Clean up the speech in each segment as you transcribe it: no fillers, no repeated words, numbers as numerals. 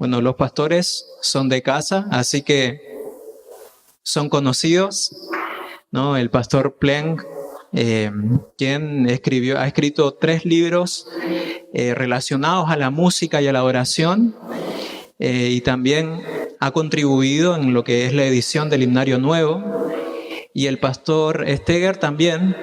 Bueno, los pastores son de casa, así que son conocidos, ¿no? El pastor Plenk, quien ha escrito 3 libros relacionados a la música y a la oración, y también ha contribuido en lo que es la edición del Himnario Nuevo. Y el pastor Steger también,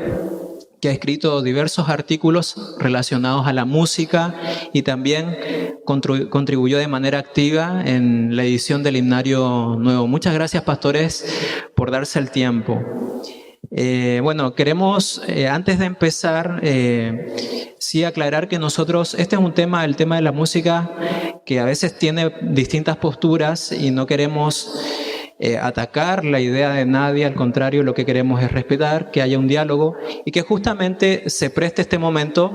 que ha escrito diversos artículos relacionados a la música y también contribuyó de manera activa en la edición del Himnario Nuevo. Muchas gracias, pastores, por darse el tiempo. Bueno, queremos, antes de empezar, sí aclarar que nosotros, este es un tema, el tema de la música, que a veces tiene distintas posturas y no queremos atacar la idea de nadie, al contrario, lo que queremos es respetar, que haya un diálogo y que justamente se preste este momento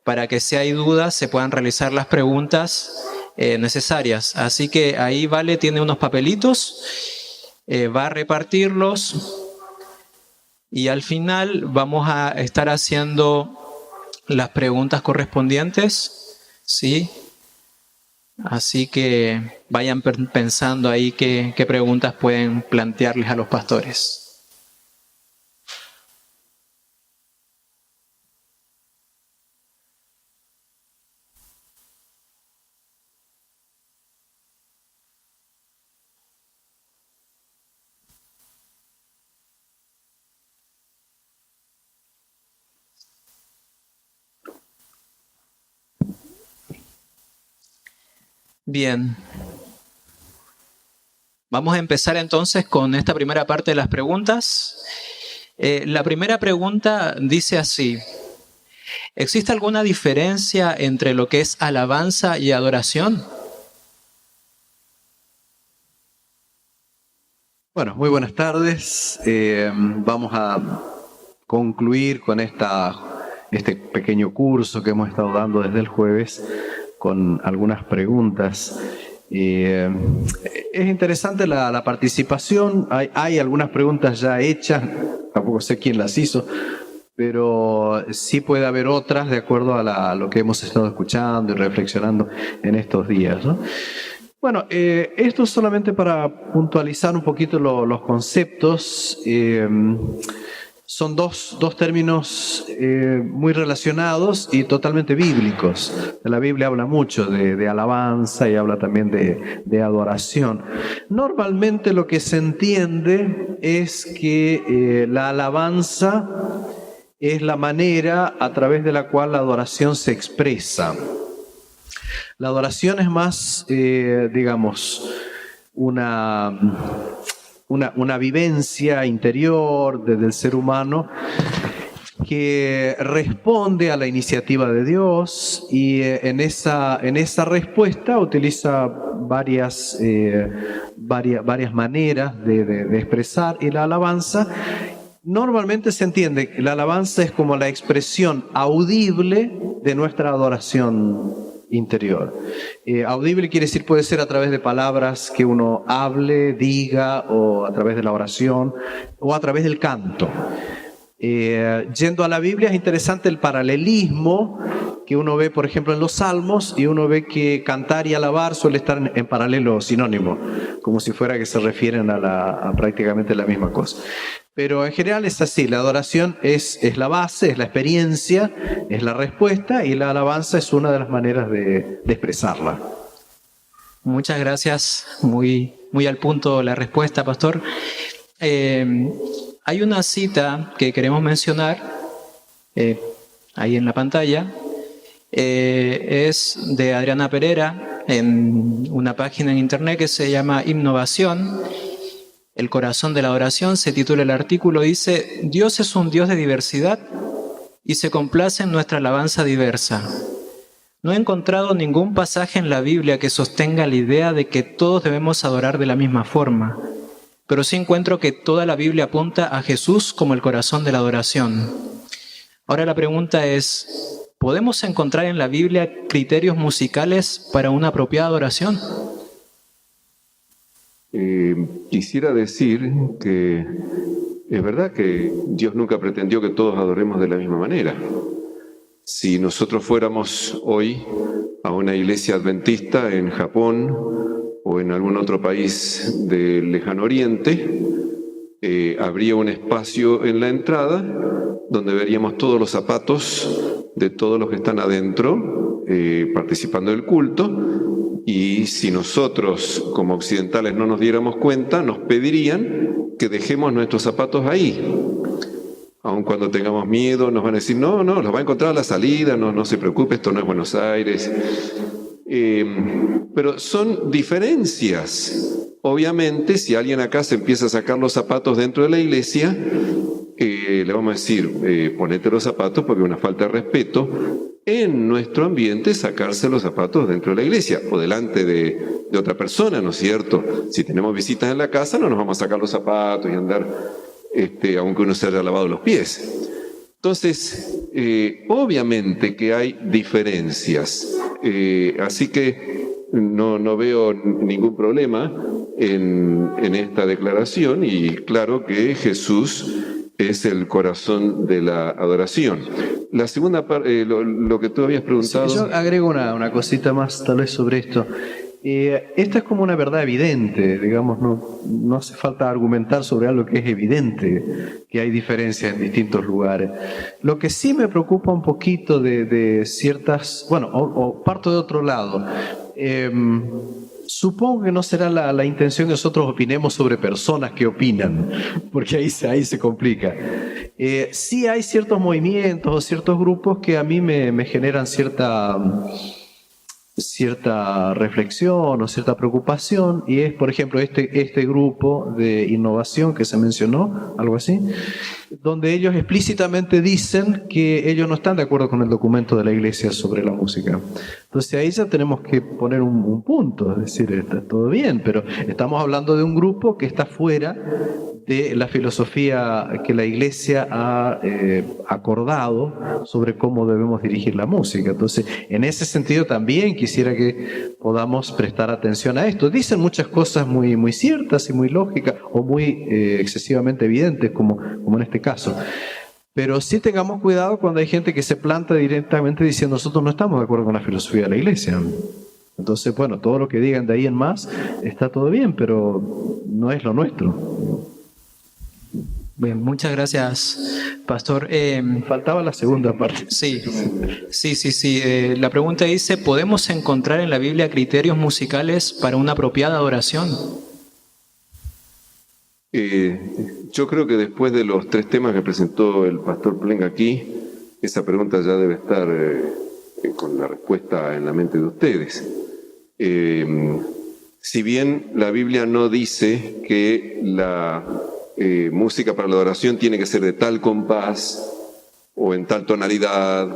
para que si hay dudas se puedan realizar las preguntas necesarias. Así que ahí Vale tiene unos papelitos, va a repartirlos y al final vamos a estar haciendo las preguntas correspondientes, ¿sí? Así que vayan pensando ahí qué preguntas pueden plantearles a los pastores. Bien. Vamos a empezar entonces con esta primera parte de las preguntas. La primera pregunta dice así: ¿existe alguna diferencia entre lo que es alabanza y adoración? Bueno, muy buenas tardes. Vamos a concluir con este pequeño curso que hemos estado dando desde el jueves con algunas preguntas. Es interesante la participación. Hay algunas preguntas ya hechas, tampoco sé quién las hizo, pero sí puede haber otras de acuerdo a lo que hemos estado escuchando y reflexionando en estos días, ¿no? Bueno, esto es solamente para puntualizar un poquito los conceptos. Son dos términos muy relacionados y totalmente bíblicos. La Biblia habla mucho de alabanza y habla también de adoración. Normalmente lo que se entiende es que la alabanza es la manera a través de la cual la adoración se expresa. La adoración es más, digamos, una vivencia interior del ser humano que responde a la iniciativa de Dios y en esa respuesta utiliza varias maneras de expresar, y la alabanza normalmente se entiende que la alabanza es como la expresión audible de nuestra adoración interior. Audible quiere decir, puede ser a través de palabras que uno hable, diga, o a través de la oración, o a través del canto. Yendo a la Biblia, es interesante el paralelismo que uno ve, por ejemplo, en los Salmos, y uno ve que cantar y alabar suele estar en paralelo, sinónimo, como si fuera que se refieren a prácticamente la misma cosa. Pero en general es así: la adoración es la base, es la experiencia, es la respuesta, y la alabanza es una de las maneras de expresarla. Muchas gracias, muy al punto la respuesta, pastor. Hay una cita que queremos mencionar ahí en la pantalla. Es de Adriana Pereira en una página en internet que se llama Innovación. El corazón de la adoración, se titula el artículo, dice: Dios es un Dios de diversidad y se complace en nuestra alabanza diversa. No he encontrado ningún pasaje en la Biblia que sostenga la idea de que todos debemos adorar de la misma forma, pero sí encuentro que toda la Biblia apunta a Jesús como el corazón de la adoración. Ahora la pregunta es: ¿podemos encontrar en la Biblia criterios musicales para una apropiada adoración? Quisiera decir que es verdad que Dios nunca pretendió que todos adoremos de la misma manera. Si nosotros fuéramos hoy a una iglesia adventista en Japón o en algún otro país del Lejano Oriente, habría un espacio en la entrada donde veríamos todos los zapatos de todos los que están adentro participando del culto, y si nosotros como occidentales no nos diéramos cuenta, nos pedirían que dejemos nuestros zapatos ahí. Aun cuando tengamos miedo, nos van a decir, no, los va a encontrar a la salida, no se preocupe, esto no es Buenos Aires. Pero son diferencias. Obviamente, si alguien acá se empieza a sacar los zapatos dentro de la iglesia, le vamos a decir, ponete los zapatos porque es una falta de respeto en nuestro ambiente sacarse los zapatos dentro de la iglesia o delante de otra persona, ¿no es cierto? Si tenemos visitas en la casa, no nos vamos a sacar los zapatos y andar, aunque uno se haya lavado los pies. Entonces, obviamente que hay diferencias, así que no veo ningún problema en esta declaración, y claro que Jesús es el corazón de la adoración. La segunda parte, lo que tú habías preguntado... Sí, yo agrego una cosita más tal vez sobre esto. Esta es como una verdad evidente, digamos, no hace falta argumentar sobre algo que es evidente, que hay diferencias en distintos lugares. Lo que sí me preocupa un poquito de ciertas, bueno, o parto de otro lado. Supongo que no será la intención que nosotros opinemos sobre personas que opinan, porque ahí se complica. Sí hay ciertos movimientos o ciertos grupos que a mí me generan cierta reflexión o cierta preocupación, y es, por ejemplo, este grupo de innovación que se mencionó, algo así, donde ellos explícitamente dicen que ellos no están de acuerdo con el documento de la Iglesia sobre la música. Entonces ahí ya tenemos que poner un punto, es decir, está todo bien, pero estamos hablando de un grupo que está fuera de la filosofía que la Iglesia ha acordado sobre cómo debemos dirigir la música. Entonces, en ese sentido también quisiera que podamos prestar atención a esto. Dicen muchas cosas muy, muy ciertas y muy lógicas, o muy excesivamente evidentes, como en este caso. Pero sí tengamos cuidado cuando hay gente que se planta directamente diciendo nosotros no estamos de acuerdo con la filosofía de la Iglesia. Entonces, bueno, todo lo que digan de ahí en más está todo bien, pero no es lo nuestro. Bien, muchas gracias, Pastor. Faltaba la segunda parte. Sí. La pregunta dice, ¿podemos encontrar en la Biblia criterios musicales para una apropiada adoración? Yo creo que después de los 3 temas que presentó el Pastor Pleng aquí, esa pregunta ya debe estar con la respuesta en la mente de ustedes. Si bien la Biblia no dice que la música para la adoración tiene que ser de tal compás o en tal tonalidad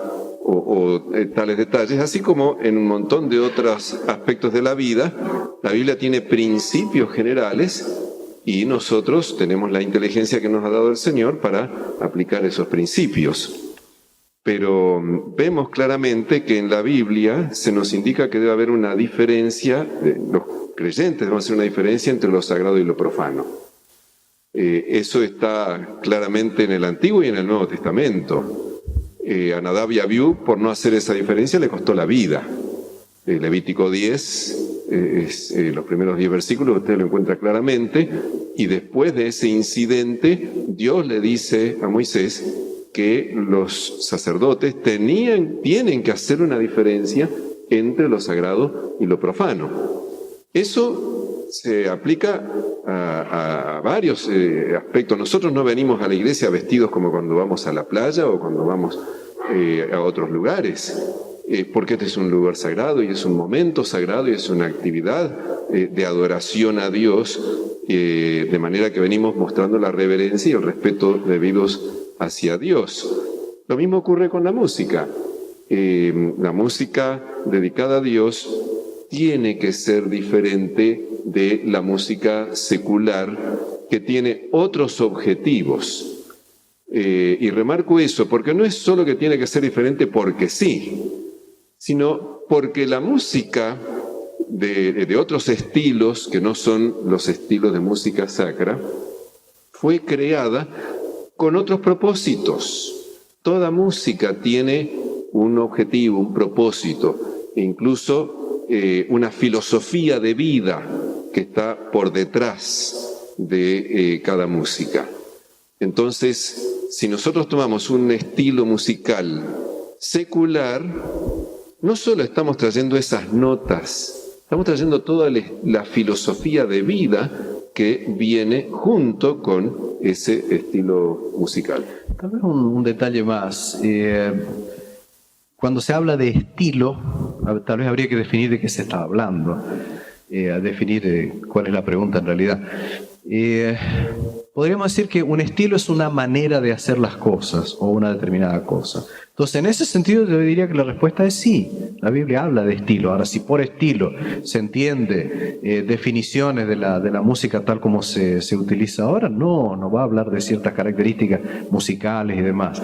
o tales detalles, así como en un montón de otros aspectos de la vida, la Biblia tiene principios generales y nosotros tenemos la inteligencia que nos ha dado el Señor para aplicar esos principios. Pero vemos claramente que en la Biblia se nos indica que debe haber una diferencia, los creyentes deben hacer una diferencia entre lo sagrado y lo profano. Eso está claramente en el Antiguo y en el Nuevo Testamento. A Nadab y Abiú, por no hacer esa diferencia, le costó la vida. Levítico 10, los primeros 10 versículos, usted lo encuentra claramente, y después de ese incidente, Dios le dice a Moisés que los sacerdotes tienen que hacer una diferencia entre lo sagrado y lo profano. Eso se aplica a varios aspectos. Nosotros no venimos a la iglesia vestidos como cuando vamos a la playa o cuando vamos a otros lugares, porque este es un lugar sagrado y es un momento sagrado y es una actividad de adoración a Dios, de manera que venimos mostrando la reverencia y el respeto debidos hacia Dios. Lo mismo ocurre con la música. La música dedicada a Dios tiene que ser diferente de la música secular, que tiene otros objetivos. Y remarco eso, porque no es solo que tiene que ser diferente porque sí, sino porque la música de otros estilos, que no son los estilos de música sacra, fue creada con otros propósitos. Toda música tiene un objetivo, un propósito. incluso una filosofía de vida que está por detrás de cada música. Entonces, si nosotros tomamos un estilo musical secular, no solo estamos trayendo esas notas, estamos trayendo toda la filosofía de vida que viene junto con ese estilo musical. Tal vez un detalle más. Cuando se habla de estilo, tal vez habría que definir de qué se está hablando, a definir cuál es la pregunta en realidad. Podríamos decir que un estilo es una manera de hacer las cosas o una determinada cosa. Entonces, en ese sentido yo diría que la respuesta es sí. La Biblia habla de estilo. Ahora, si por estilo se entiende definiciones de la música tal como se utiliza ahora, no va a hablar de ciertas características musicales y demás.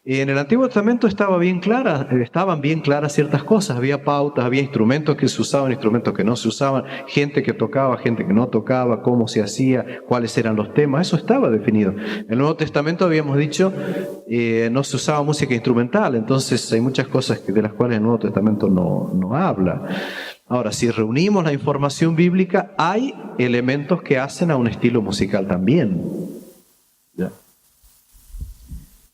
En el Antiguo Testamento estaban bien claras ciertas cosas, había pautas, había instrumentos que se usaban, instrumentos que no se usaban, gente que tocaba, gente que no tocaba, cómo se hacía, cuáles eran los temas, eso estaba definido. En el Nuevo Testamento habíamos dicho, no se usaba música instrumental, entonces hay muchas cosas de las cuales el Nuevo Testamento no habla. Ahora, si reunimos la información bíblica, hay elementos que hacen a un estilo musical también. ¿Ya?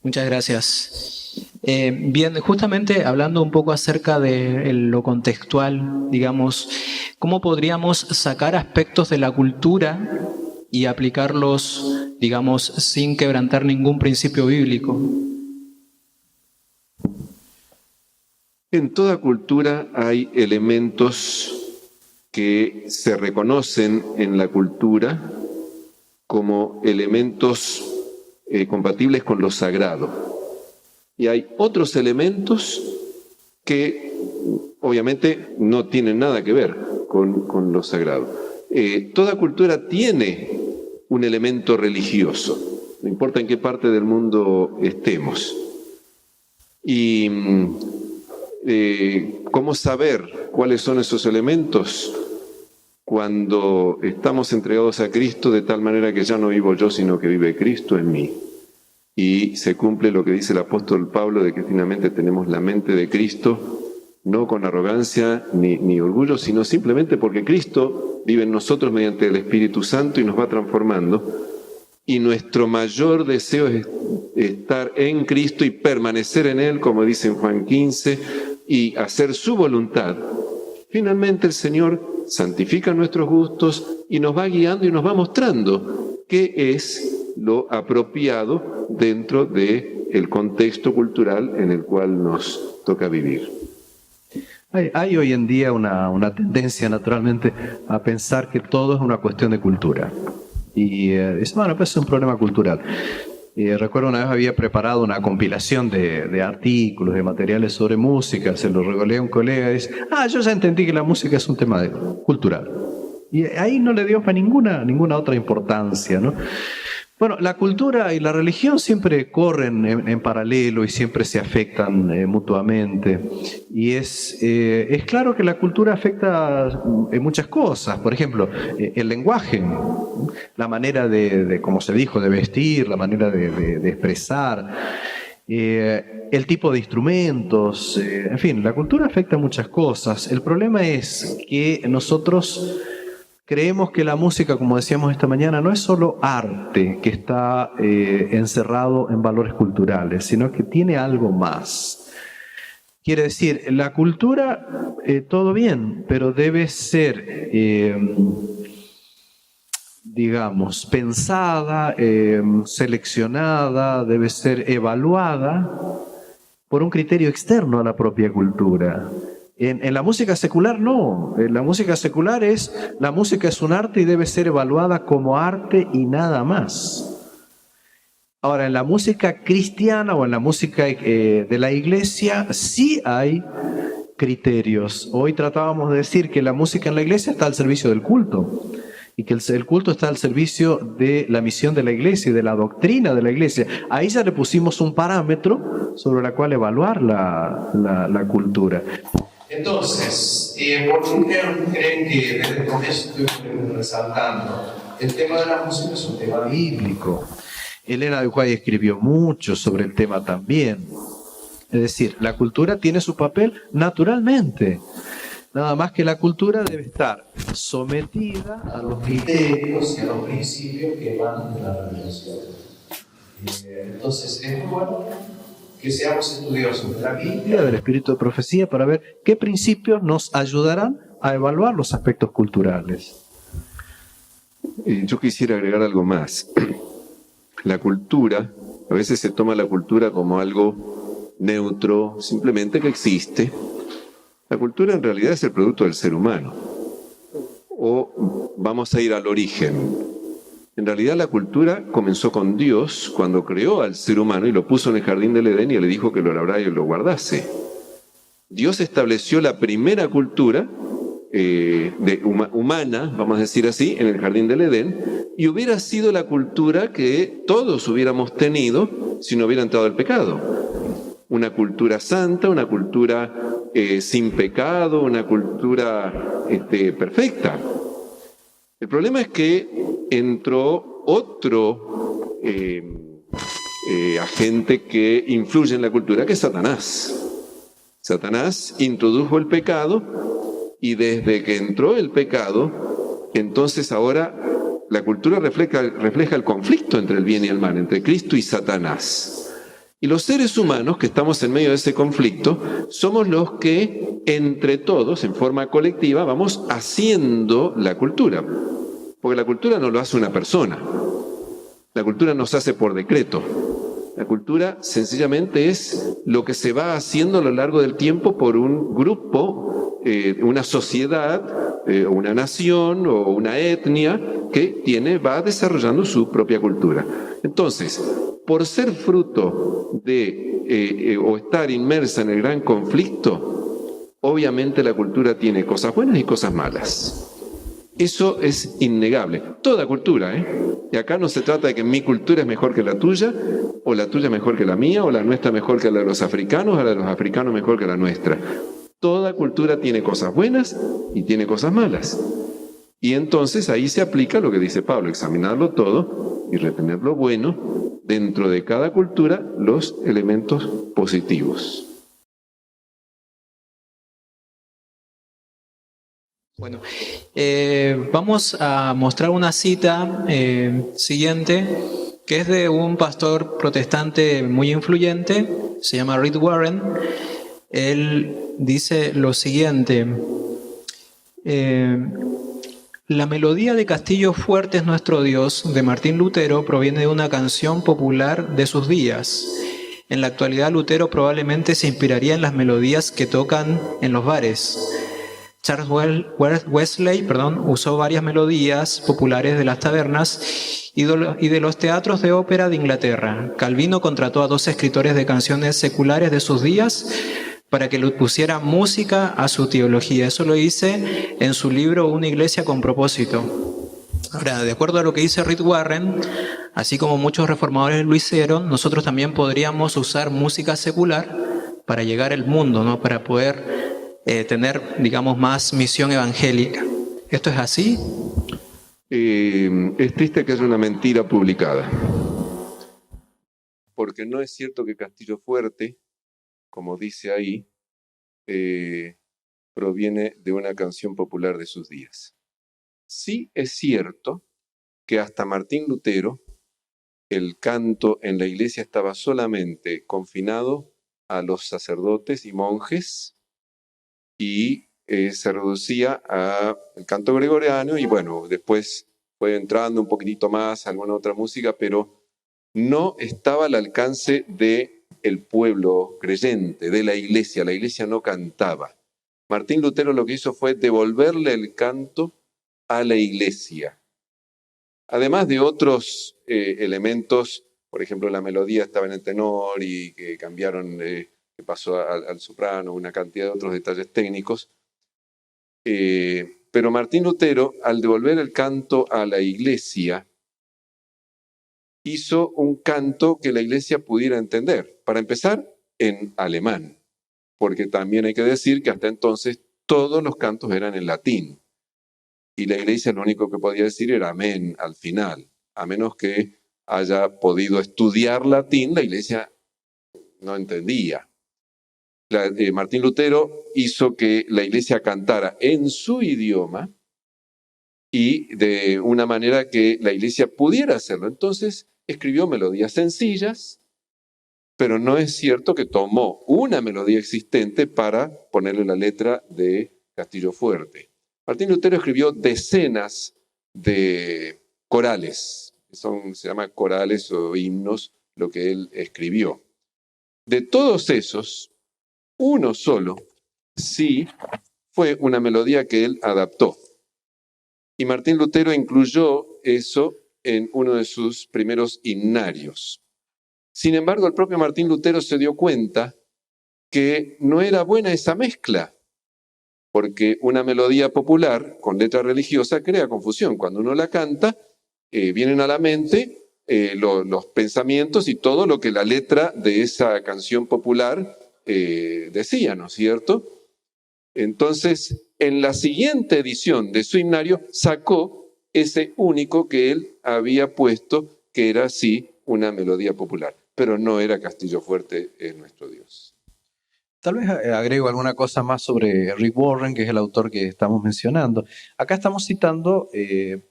Muchas gracias. Bien, justamente hablando un poco acerca de lo contextual, digamos, ¿cómo podríamos sacar aspectos de la cultura y aplicarlos, digamos, sin quebrantar ningún principio bíblico? En toda cultura hay elementos que se reconocen en la cultura como elementos compatibles con lo sagrado. Y hay otros elementos que obviamente no tienen nada que ver con lo sagrado. Toda cultura tiene un elemento religioso, no importa en qué parte del mundo estemos. Y ¿cómo saber cuáles son esos elementos? Cuando estamos entregados a Cristo de tal manera que ya no vivo yo, sino que vive Cristo en mí. Y se cumple lo que dice el apóstol Pablo, de que finalmente tenemos la mente de Cristo, no con arrogancia ni orgullo, sino simplemente porque Cristo vive en nosotros mediante el Espíritu Santo y nos va transformando. Y nuestro mayor deseo es estar en Cristo y permanecer en Él, como dice en Juan 15, y hacer su voluntad. Finalmente el Señor santifica nuestros gustos y nos va guiando y nos va mostrando qué es lo apropiado dentro del contexto cultural en el cual nos toca vivir. Hay hoy en día una tendencia naturalmente a pensar que todo es una cuestión de cultura. Y bueno, pues es un problema cultural. Recuerdo una vez había preparado una compilación de artículos, de materiales sobre música, se lo regalé a un colega y dice, yo ya entendí que la música es un tema cultural. Y ahí no le dio para ninguna otra importancia, ¿no? Bueno, la cultura y la religión siempre corren en paralelo y siempre se afectan mutuamente. Y es claro que la cultura afecta en muchas cosas. Por ejemplo, el lenguaje, la manera de, como se dijo, de vestir, la manera de expresar, el tipo de instrumentos, en fin, la cultura afecta muchas cosas. El problema es que nosotros creemos que la música, como decíamos esta mañana, no es solo arte que está encerrado en valores culturales, sino que tiene algo más. Quiere decir, la cultura, todo bien, pero debe ser, digamos, pensada, seleccionada, debe ser evaluada por un criterio externo a la propia cultura. En la música secular no, en la música secular la música es un arte y debe ser evaluada como arte y nada más. Ahora, en la música cristiana o en la música de la iglesia sí hay criterios. Hoy tratábamos de decir que la música en la iglesia está al servicio del culto y que el culto está al servicio de la misión de la iglesia y de la doctrina de la iglesia. Ahí ya le pusimos un parámetro sobre el cual evaluar la cultura. Entonces, ¿por qué creen que desde el comienzo estoy resaltando? El tema de la música es un tema bíblico. Elena de White escribió mucho sobre el tema también. Es decir, la cultura tiene su papel naturalmente. Nada más que la cultura debe estar sometida a los criterios y a los principios que emanan de la revelación. Entonces, es muy bueno que seamos estudiosos de la Biblia, del espíritu de profecía, para ver qué principios nos ayudarán a evaluar los aspectos culturales. Yo quisiera agregar algo más. La cultura, a veces se toma la cultura como algo neutro, simplemente que existe. La cultura en realidad es el producto del ser humano. O vamos a ir al origen. En realidad la cultura comenzó con Dios cuando creó al ser humano y lo puso en el jardín del Edén y le dijo que lo labrara y lo guardase. Dios estableció la primera cultura humana, vamos a decir así, en el jardín del Edén, y hubiera sido la cultura que todos hubiéramos tenido si no hubiera entrado el pecado. Una cultura santa, una cultura sin pecado, una cultura perfecta. El problema es que entró otro agente que influye en la cultura, que es Satanás. Satanás introdujo el pecado y desde que entró el pecado, entonces ahora la cultura refleja el conflicto entre el bien y el mal, entre Cristo y Satanás. Y los seres humanos que estamos en medio de ese conflicto somos los que entre todos, en forma colectiva, vamos haciendo la cultura. Porque la cultura no lo hace una persona. La cultura no se hace por decreto. La cultura sencillamente es lo que se va haciendo a lo largo del tiempo por un grupo, una sociedad, una nación o una etnia que va desarrollando su propia cultura. Entonces, por ser fruto de o estar inmersa en el gran conflicto, obviamente la cultura tiene cosas buenas y cosas malas. Eso es innegable. Toda cultura, Y acá no se trata de que mi cultura es mejor que la tuya, o la tuya mejor que la mía, o la nuestra mejor que la de los africanos, o la de los africanos mejor que la nuestra. Toda cultura tiene cosas buenas y tiene cosas malas. Y entonces ahí se aplica lo que dice Pablo, examinarlo todo y retener lo bueno, dentro de cada cultura los elementos positivos. Bueno, vamos a mostrar una cita siguiente, que es de un pastor protestante muy influyente, se llama Rick Warren. Él dice lo siguiente: la melodía de Castillo Fuerte es nuestro Dios, de Martín Lutero, proviene de una canción popular de sus días. En la actualidad, Lutero probablemente se inspiraría en las melodías que tocan en los bares. Charles Wesley usó varias melodías populares de las tabernas y de los teatros de ópera de Inglaterra. Calvino contrató a 2 escritores de canciones seculares de sus días para que le pusieran música a su teología. Eso lo hice en su libro Una iglesia con propósito. Ahora, de acuerdo a lo que dice Rick Warren, así como muchos reformadores lo hicieron, nosotros también podríamos usar música secular para llegar al mundo, ¿no? Para poder tener, digamos, más misión evangélica. ¿Esto es así? Es triste que haya una mentira publicada. Porque no es cierto que Castillo Fuerte, como dice ahí, proviene de una canción popular de sus días. Sí es cierto que hasta Martín Lutero el canto en la iglesia estaba solamente confinado a los sacerdotes y monjes y se reducía al canto gregoriano y bueno, después fue entrando un poquitito más alguna otra música, pero no estaba al alcance del pueblo creyente, de la iglesia no cantaba. Martín Lutero lo que hizo fue devolverle el canto a la iglesia. Además de otros elementos, por ejemplo, la melodía estaba en el tenor y que cambiaron, que pasó al soprano, una cantidad de otros detalles técnicos. Pero Martín Lutero, al devolver el canto a la iglesia, hizo un canto que la iglesia pudiera entender. Para empezar, en alemán, porque también hay que decir que hasta entonces todos los cantos eran en latín. Y la iglesia lo único que podía decir era amén al final. A menos que haya podido estudiar latín, la iglesia no entendía. Martín Lutero hizo que la iglesia cantara en su idioma y de una manera que la iglesia pudiera hacerlo. Entonces escribió melodías sencillas, pero no es cierto que tomó una melodía existente para ponerle la letra de Castillo Fuerte. Martín Lutero escribió decenas de corales, se llama corales o himnos, lo que él escribió. De todos esos, uno solo sí fue una melodía que él adaptó. Y Martín Lutero incluyó eso en uno de sus primeros himnarios. Sin embargo, el propio Martín Lutero se dio cuenta que no era buena esa mezcla, porque una melodía popular con letra religiosa crea confusión. Cuando uno la canta, vienen a la mente los pensamientos y todo lo que la letra de esa canción popular decía, ¿no es cierto? Entonces, en la siguiente edición de su himnario, sacó ese único que él había puesto, que era sí una melodía popular, pero no era Castillo Fuerte es nuestro Dios. Tal vez agrego alguna cosa más sobre Rick Warren, que es el autor que estamos mencionando. Acá estamos citando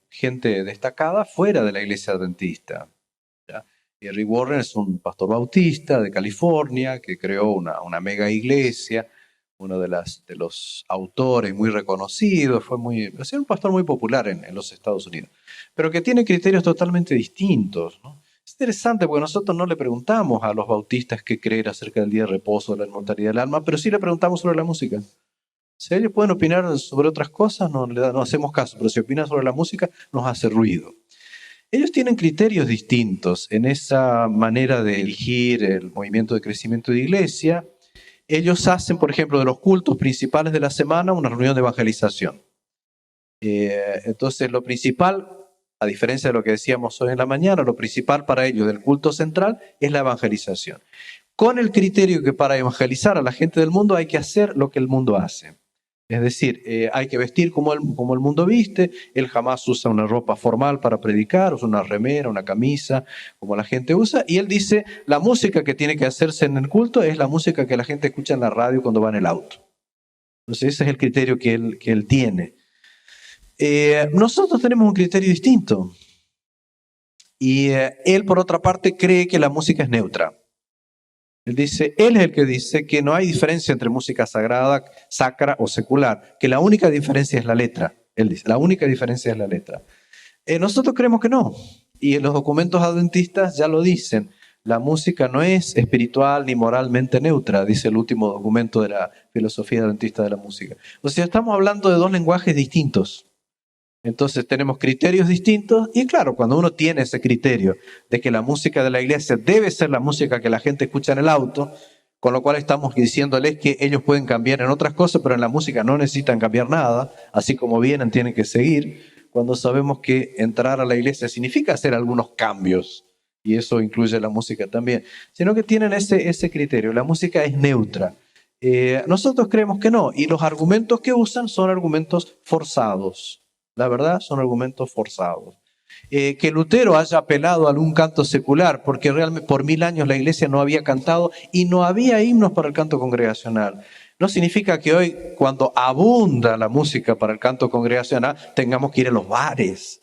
gente destacada fuera de la iglesia adventista. ¿Ya? Rick Warren es un pastor bautista de California que creó una mega iglesia, uno de los autores muy reconocidos, es un pastor muy popular en los Estados Unidos, pero que tiene criterios totalmente distintos, ¿no? Es interesante porque nosotros no le preguntamos a los bautistas qué creer acerca del día de reposo, de la inmortalidad del alma, pero sí le preguntamos sobre la música. Si ellos pueden opinar sobre otras cosas, no hacemos caso, pero si opinan sobre la música, nos hace ruido. Ellos tienen criterios distintos en esa manera de dirigir el movimiento de crecimiento de iglesia. Ellos hacen, por ejemplo, de los cultos principales de la semana una reunión de evangelización. Entonces, lo principal, a diferencia de lo que decíamos hoy en la mañana, lo principal para ellos del culto central es la evangelización. Con el criterio que para evangelizar a la gente del mundo hay que hacer lo que el mundo hace. Es decir, hay que vestir como el mundo viste. Él jamás usa una ropa formal para predicar, usa una remera, una camisa, como la gente usa. Y él dice, la música que tiene que hacerse en el culto es la música que la gente escucha en la radio cuando va en el auto. Entonces ese es el criterio que él tiene. Nosotros tenemos un criterio distinto. Y él, por otra parte, cree que la música es neutra. Él es el que dice que no hay diferencia entre música sagrada, sacra o secular, que la única diferencia es la letra. Él dice, la única diferencia es la letra. Nosotros creemos que no, y los documentos adventistas ya lo dicen. La música no es espiritual ni moralmente neutra, dice el último documento de la filosofía adventista de la música. O sea, estamos hablando de dos lenguajes distintos. Entonces tenemos criterios distintos y claro, cuando uno tiene ese criterio de que la música de la iglesia debe ser la música que la gente escucha en el auto, con lo cual estamos diciéndoles que ellos pueden cambiar en otras cosas, pero en la música no necesitan cambiar nada, así como vienen tienen que seguir, cuando sabemos que entrar a la iglesia significa hacer algunos cambios, y eso incluye la música también, sino que tienen ese criterio, la música es neutra. Nosotros creemos que no, y los argumentos que usan son argumentos forzados. La verdad, son argumentos forzados. Que Lutero haya apelado a algún canto secular, porque realmente por 1000 años la iglesia no había cantado y no había himnos para el canto congregacional. No significa que hoy, cuando abunda la música para el canto congregacional, tengamos que ir a los bares.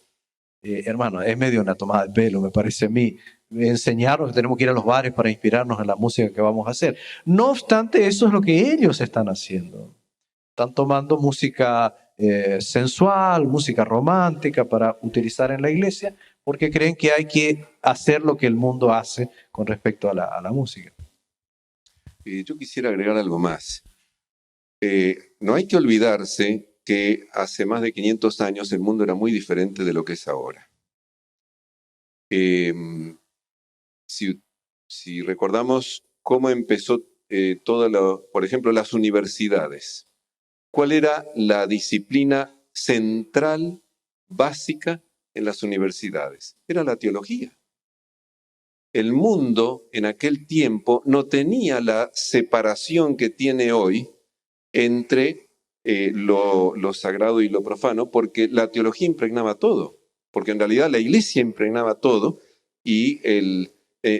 Hermano, es medio una tomada de pelo, me parece a mí, enseñarnos que tenemos que ir a los bares para inspirarnos en la música que vamos a hacer. No obstante, eso es lo que ellos están haciendo. Están tomando música sensual, música romántica para utilizar en la iglesia, porque creen que hay que hacer lo que el mundo hace con respecto a la música. Yo quisiera agregar algo más. No hay que olvidarse que hace más de 500 años el mundo era muy diferente de lo que es ahora. Si recordamos cómo empezó por ejemplo, las universidades. ¿Cuál era la disciplina central, básica en las universidades? Era la teología. El mundo en aquel tiempo no tenía la separación que tiene hoy entre lo sagrado y lo profano, porque la teología impregnaba todo, porque en realidad la iglesia impregnaba todo y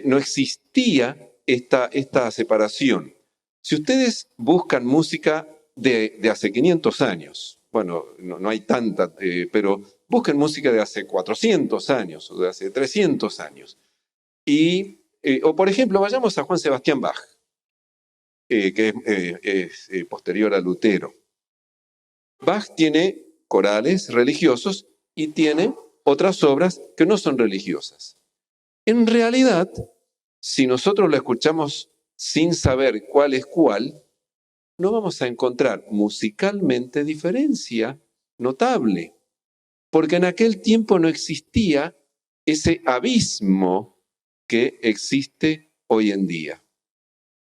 no existía esta separación. Si ustedes buscan música de hace 500 años, bueno, no hay tanta, pero busquen música de hace 400 años o de hace 300 años. O por ejemplo, vayamos a Juan Sebastián Bach, que es posterior a Lutero. Bach tiene corales religiosos y tiene otras obras que no son religiosas. En realidad, si nosotros lo escuchamos sin saber cuál es cuál, no vamos a encontrar musicalmente diferencia notable, porque en aquel tiempo no existía ese abismo que existe hoy en día.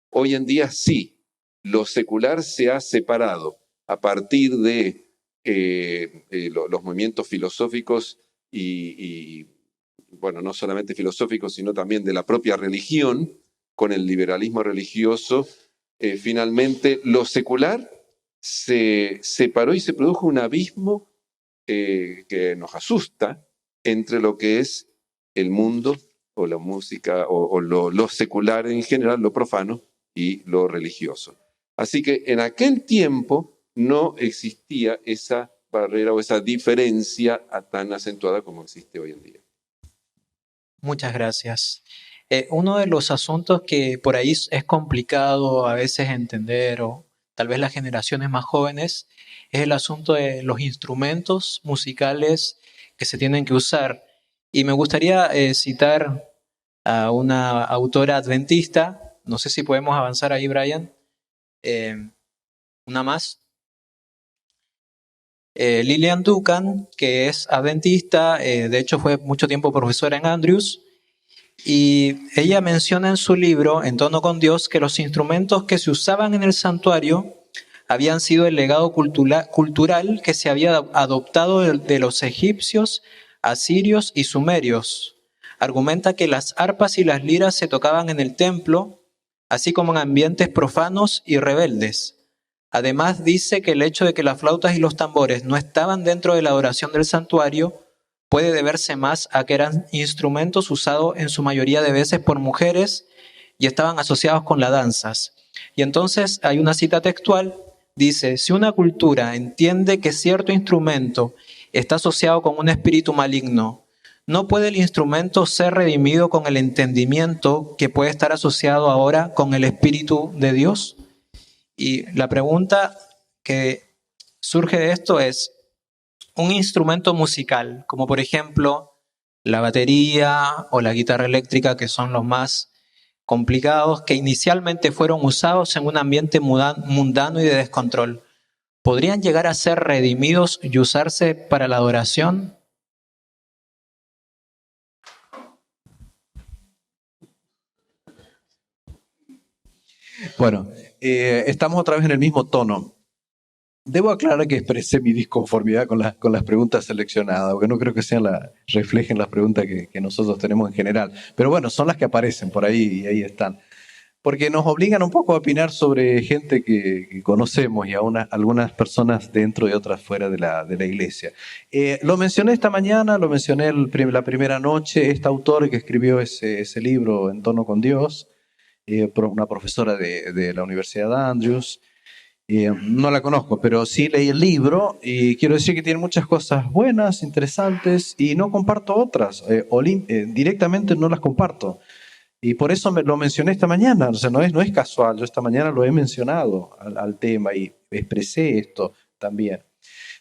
Hoy en día sí, lo secular se ha separado a partir de los movimientos filosóficos y, bueno, no solamente filosóficos, sino también de la propia religión, con el liberalismo religioso. Finalmente, lo secular se separó y se produjo un abismo que nos asusta entre lo que es el mundo o la música o lo secular en general, lo profano y lo religioso. Así que en aquel tiempo no existía esa barrera o esa diferencia tan acentuada como existe hoy en día. Muchas gracias. Uno de los asuntos que por ahí es complicado a veces entender, o tal vez las generaciones más jóvenes, es el asunto de los instrumentos musicales que se tienen que usar. Y me gustaría citar a una autora adventista. No sé si podemos avanzar ahí, Brian. Una más. Lillian Duncan, que es adventista, de hecho fue mucho tiempo profesora en Andrews, y ella menciona en su libro, En tono con Dios, que los instrumentos que se usaban en el santuario habían sido el legado cultural que se había adoptado de los egipcios, asirios y sumerios. Argumenta que las arpas y las liras se tocaban en el templo, así como en ambientes profanos y rebeldes. Además, dice que el hecho de que las flautas y los tambores no estaban dentro de la adoración del santuario puede deberse más a que eran instrumentos usados en su mayoría de veces por mujeres y estaban asociados con las danzas. Y entonces hay una cita textual, dice: si una cultura entiende que cierto instrumento está asociado con un espíritu maligno, ¿no puede el instrumento ser redimido con el entendimiento que puede estar asociado ahora con el Espíritu de Dios? Y la pregunta que surge de esto es: un instrumento musical, como por ejemplo la batería o la guitarra eléctrica, que son los más complicados, que inicialmente fueron usados en un ambiente mundano y de descontrol, ¿podrían llegar a ser redimidos y usarse para la adoración? Bueno, estamos otra vez en el mismo tono. Debo aclarar que expresé mi disconformidad con las preguntas seleccionadas, porque no creo que reflejen las preguntas que nosotros tenemos en general. Pero bueno, son las que aparecen por ahí y ahí están. Porque nos obligan un poco a opinar sobre gente que conocemos y a algunas personas dentro y otras fuera de la iglesia. Lo mencioné esta mañana, lo mencioné la primera noche, esta autora que escribió ese libro, En tono con Dios, una profesora de la Universidad de Andrews. No la conozco, pero sí leí el libro y quiero decir que tiene muchas cosas buenas, interesantes, y no comparto otras. Directamente no las comparto. Y por eso lo mencioné esta mañana. O sea, no es casual. Yo esta mañana lo he mencionado al tema y expresé esto también.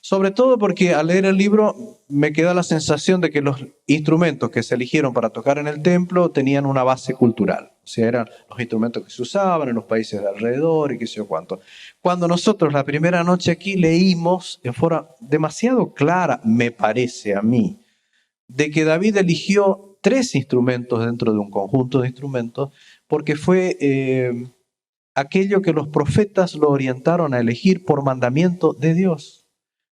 Sobre todo porque al leer el libro me queda la sensación de que los instrumentos que se eligieron para tocar en el templo tenían una base cultural. O sea, eran los instrumentos que se usaban en los países de alrededor y qué sé yo cuánto. Cuando nosotros la primera noche aquí leímos en forma demasiado clara, me parece a mí, de que David eligió 3 instrumentos dentro de un conjunto de instrumentos porque fue aquello que los profetas lo orientaron a elegir por mandamiento de Dios.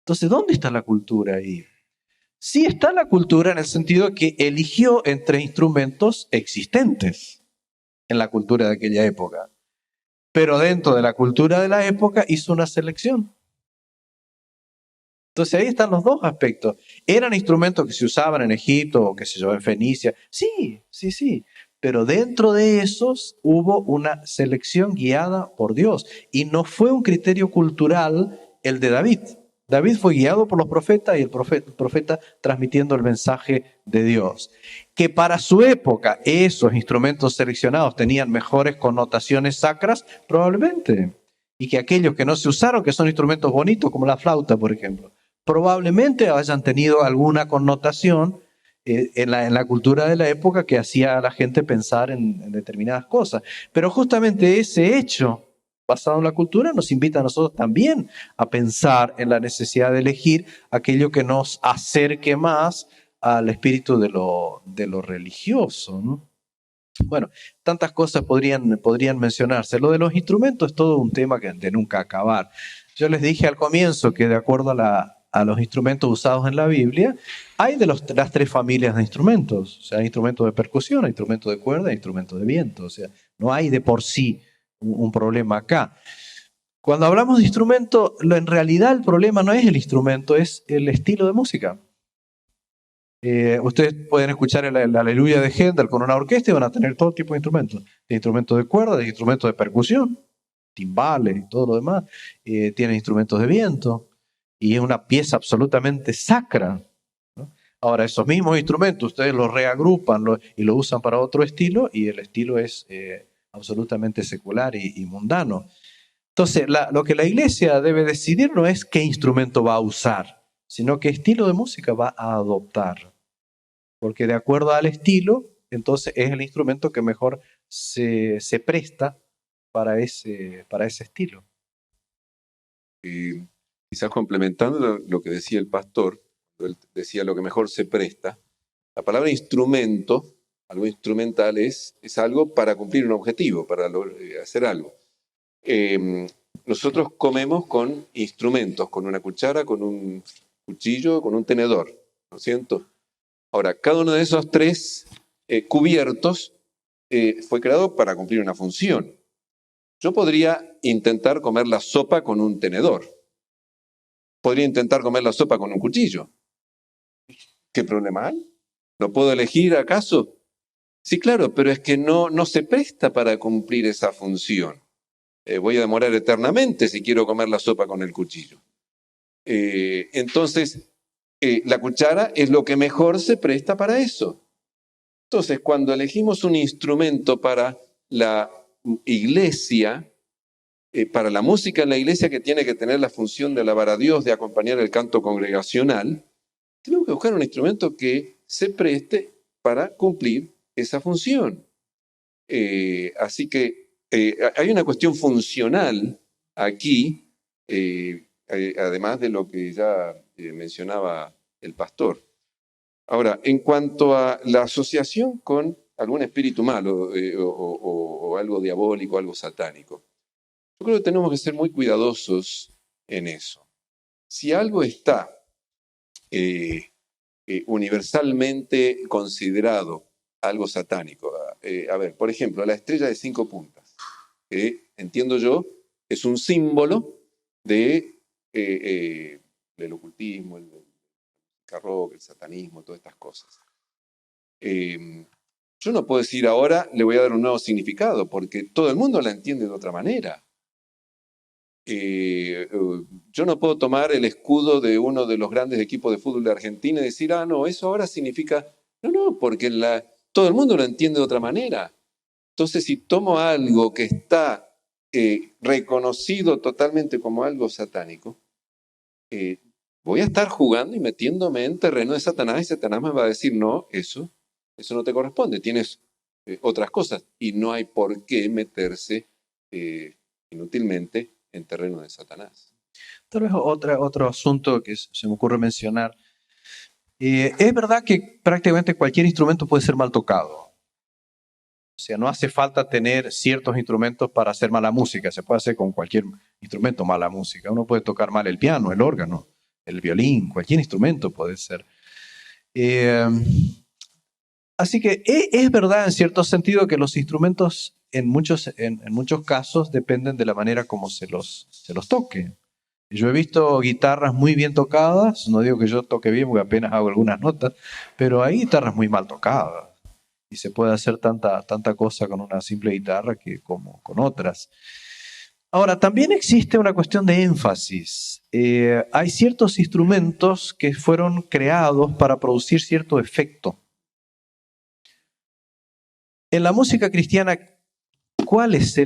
Entonces, ¿dónde está la cultura ahí? Sí está la cultura en el sentido que eligió entre instrumentos existentes en la cultura de aquella época. Pero dentro de la cultura de la época hizo una selección. Entonces ahí están los dos aspectos. ¿Eran instrumentos que se usaban en Egipto o que se usaban en Fenicia? Sí. pero dentro de esos hubo una selección guiada por Dios. Y no fue un criterio cultural el de David. David fue guiado por los profetas y el profeta transmitiendo el mensaje de Dios. Que para su época esos instrumentos seleccionados tenían mejores connotaciones sacras, probablemente. Y que aquellos que no se usaron, que son instrumentos bonitos, como la flauta, por ejemplo, probablemente hayan tenido alguna connotación en la cultura de la época que hacía a la gente pensar en determinadas cosas. Pero justamente ese hecho, basado en la cultura, nos invita a nosotros también a pensar en la necesidad de elegir aquello que nos acerque más al espíritu de lo religioso, ¿no? Bueno, tantas cosas podrían mencionarse. Lo de los instrumentos es todo un tema de nunca acabar. Yo les dije al comienzo que de acuerdo a los instrumentos usados en la Biblia, hay de las tres familias de instrumentos. O sea, hay instrumentos de percusión, hay instrumentos de cuerda, hay instrumentos de viento. O sea, no hay de por sí un problema acá. Cuando hablamos de instrumento, en realidad el problema no es el instrumento, es el estilo de música. Ustedes pueden escuchar el Aleluya de Händel con una orquesta y van a tener todo tipo de instrumentos. De instrumentos de cuerda, de instrumentos de percusión, timbales y todo lo demás. Tienen instrumentos de viento y es una pieza absolutamente sacra, ¿no? Ahora, esos mismos instrumentos ustedes los reagrupan y lo usan para otro estilo y el estilo es absolutamente secular y mundano. Entonces, lo que la iglesia debe decidir no es qué instrumento va a usar, sino qué estilo de música va a adoptar. Porque de acuerdo al estilo, entonces es el instrumento que mejor se presta para ese estilo. Quizás complementando lo que decía el pastor, él decía lo que mejor se presta, la palabra instrumento, algo instrumental es algo para cumplir un objetivo, para hacer algo. Nosotros comemos con instrumentos, con una cuchara, con un cuchillo, con un tenedor, ¿no es cierto? Ahora, cada uno de esos tres cubiertos fue creado para cumplir una función. Yo podría intentar comer la sopa con un tenedor. Podría intentar comer la sopa con un cuchillo. ¿Qué problema hay? ¿Lo puedo elegir acaso? Sí, claro, pero es que no se presta para cumplir esa función. Voy a demorar eternamente si quiero comer la sopa con el cuchillo. Entonces, la cuchara es lo que mejor se presta para eso. Entonces, cuando elegimos un instrumento para la iglesia, para la música en la iglesia que tiene que tener la función de alabar a Dios, de acompañar el canto congregacional, tenemos que buscar un instrumento que se preste para cumplir esa función. Así que hay una cuestión funcional aquí, además de lo que ya mencionaba el pastor. Ahora, en cuanto a la asociación con algún espíritu malo o algo diabólico, algo satánico, yo creo que tenemos que ser muy cuidadosos en eso. Si algo está universalmente considerado algo satánico, a ver, por ejemplo, la estrella de 5 puntas, entiendo yo, es un símbolo del ocultismo, el rock, el satanismo, todas estas cosas. Yo no puedo decir ahora, le voy a dar un nuevo significado, porque todo el mundo la entiende de otra manera. Yo no puedo tomar el escudo de uno de los grandes equipos de fútbol de Argentina y decir, no, eso ahora significa... No, porque todo el mundo lo entiende de otra manera. Entonces, si tomo algo que está reconocido totalmente como algo satánico, voy a estar jugando y metiéndome en terreno de Satanás y Satanás me va a decir, no, eso no te corresponde, tienes otras cosas y no hay por qué meterse inútilmente en terreno de Satanás. Tal vez otro asunto que se me ocurre mencionar. Es verdad que prácticamente cualquier instrumento puede ser mal tocado. O sea, no hace falta tener ciertos instrumentos para hacer mala música. Se puede hacer con cualquier instrumento mala música. Uno puede tocar mal el piano, el órgano, el violín, cualquier instrumento puede ser. Así que es verdad en cierto sentido que los instrumentos en muchos casos dependen de la manera como se los toque. Yo he visto guitarras muy bien tocadas, no digo que yo toque bien porque apenas hago algunas notas, pero hay guitarras muy mal tocadas. Y y se puede hacer tanta cosa con una simple guitarra que como con otras. Ahora, también existe una cuestión de énfasis. Hay ciertos instrumentos que fueron creados para producir cierto efecto. En la música cristiana, ¿cuál es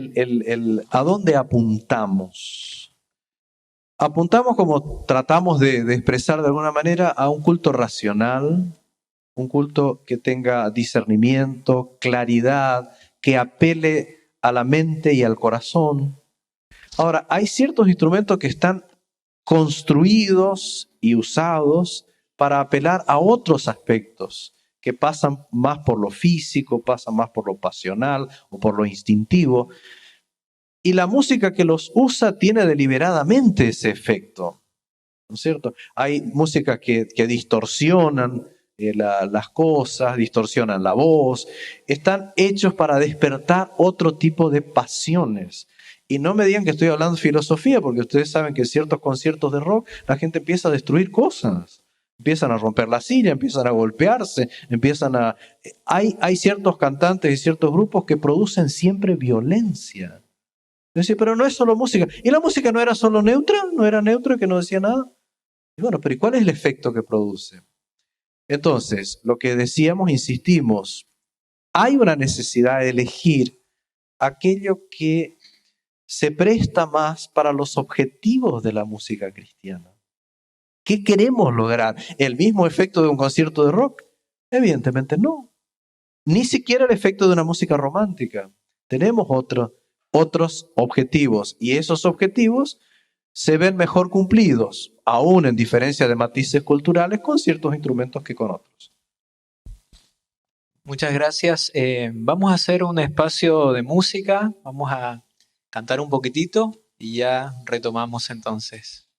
a dónde apuntamos? Apuntamos, como tratamos de expresar de alguna manera, a un culto racional, un culto que tenga discernimiento, claridad, que apele a la mente y al corazón. Ahora, hay ciertos instrumentos que están construidos y usados para apelar a otros aspectos que pasan más por lo físico, pasan más por lo pasional o por lo instintivo. Y la música que los usa tiene deliberadamente ese efecto, ¿no es cierto? Hay música que distorsionan las cosas, distorsionan la voz, están hechos para despertar otro tipo de pasiones. Y no me digan que estoy hablando de filosofía, porque ustedes saben que en ciertos conciertos de rock la gente empieza a destruir cosas. Empiezan a romper la silla, empiezan a golpearse, Hay ciertos cantantes y ciertos grupos que producen siempre violencia. Yo decía, pero no es solo música. ¿Y la música no era solo neutra? ¿No era neutra, que no decía nada? Y bueno, pero ¿y cuál es el efecto que produce? Entonces, lo que decíamos, insistimos, hay una necesidad de elegir aquello que se presta más para los objetivos de la música cristiana. ¿Qué queremos lograr? ¿El mismo efecto de un concierto de rock? Evidentemente no. Ni siquiera el efecto de una música romántica. Tenemos otros objetivos, y esos objetivos se ven mejor cumplidos, aún en diferencia de matices culturales, con ciertos instrumentos que con otros. Muchas gracias. Vamos a hacer un espacio de música, vamos a cantar un poquitito y ya retomamos entonces.